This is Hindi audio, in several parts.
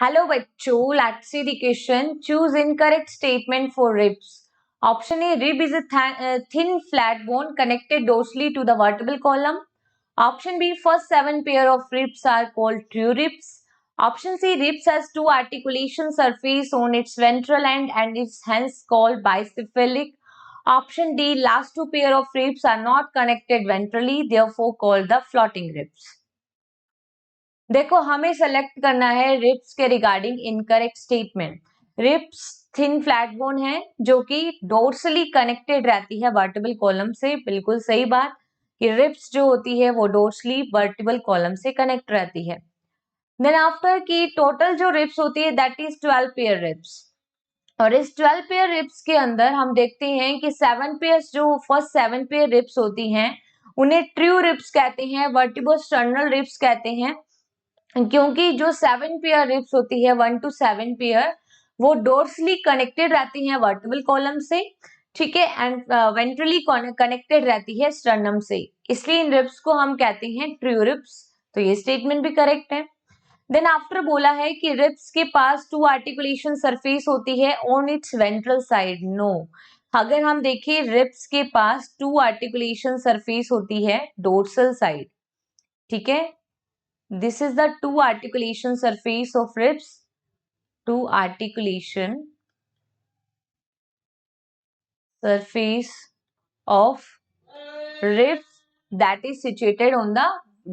हेलो बच्चों, let's see the question. Choose incorrect statement for ribs. Option A, rib is a thin flat bone connected dorsally to the vertebral column. Option B, first 7 pair of ribs are called true ribs. Option C, ribs has two articulation surface on its ventral end and is hence called bicephalic. Option D, last two pair of ribs are not connected ventrally, therefore called the floating ribs. देखो, हमें सेलेक्ट करना है रिब्स के regarding incorrect statement. Ribs thin flat bone है जो कि डोर्सली कनेक्टेड रहती है वर्टिबल कॉलम से. बिल्कुल सही बात कि रिब्स जो होती है वो डोर्सली वर्टिबल कॉलम से कनेक्ट रहती है. देन आफ्टर की टोटल जो रिब्स होती है दैट इज 12 पेयर रिब्स. और इस 12 पेयर रिब्स के अंदर हम देखते हैं कि 7 पेयर्स जो फर्स्ट 7 पेयर रिब्स होती हैं उन्हें ट्रू रिब्स कहते हैं, वर्टिब्रोस्टर्नल रिब्स कहते हैं, क्योंकि जो 7 पेयर रिब्स होती है 1 to 7 पेयर वो डोर्सली कनेक्टेड रहती है वर्टिबल कॉलम से, ठीक है, एंड वेंट्रली कनेक्टेड रहती है स्टर्नम से. इसलिए इन रिब्स को हम कहते हैं ट्रू रिब्स. तो ये स्टेटमेंट भी करेक्ट है. देन आफ्टर बोला है कि रिब्स के पास टू आर्टिकुलेशन सरफेस होती है on its ventral side. No, अगर हम देखें रिब्स के पास टू आर्टिकुलेशन सरफेस होती है डोर्सल साइड. ठीक है, this is the two articulation surface of ribs. Two articulation surface of ribs that is situated on the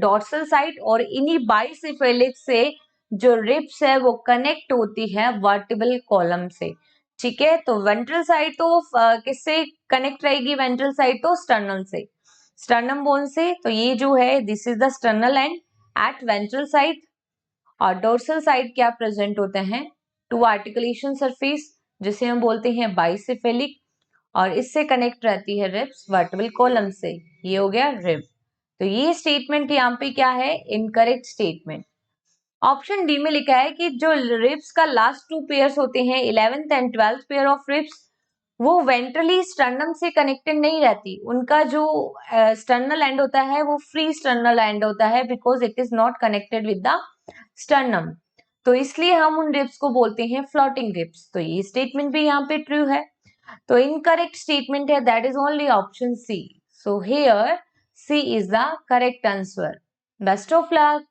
dorsal side. और इन्हीं बाइसेफेलिक से जो रिब्स है वो कनेक्ट होती है वर्टिबल कॉलम से. ठीक है, तो वेंट्रल साइड तो किससे कनेक्ट रहेगी? वेंट्रल साइड तो स्टर्नल से, स्टर्नम बोन से. तो ये जो है this is the sternal end at ventral side. और डोर्सल साइड क्या प्रेजेंट होते हैं? टू आर्टिकुलेशन सरफेस जिसे हम बोलते हैं बाइसेफेलिक, और इससे कनेक्ट रहती है रिब्स वर्टिबल कॉलम से. ये हो गया रिब. तो ये स्टेटमेंट यहाँ पे क्या है? Incorrect statement. ऑप्शन डी में लिखा है कि जो रिब्स का लास्ट टू पेयर्स होते हैं 11th and 12th pair of ribs वो वेंट्रली स्टर्नम से कनेक्टेड नहीं रहती. उनका जो स्टर्नल एंड होता है वो फ्री स्टर्नल एंड होता है because it is not connected with the sternum. तो इसलिए हम उन रिब्स को बोलते हैं फ्लोटिंग रिब्स. तो ये स्टेटमेंट भी यहाँ पे ट्रू है. तो इनकरेक्ट स्टेटमेंट है that is only option C. So here C is the correct answer. Best of luck.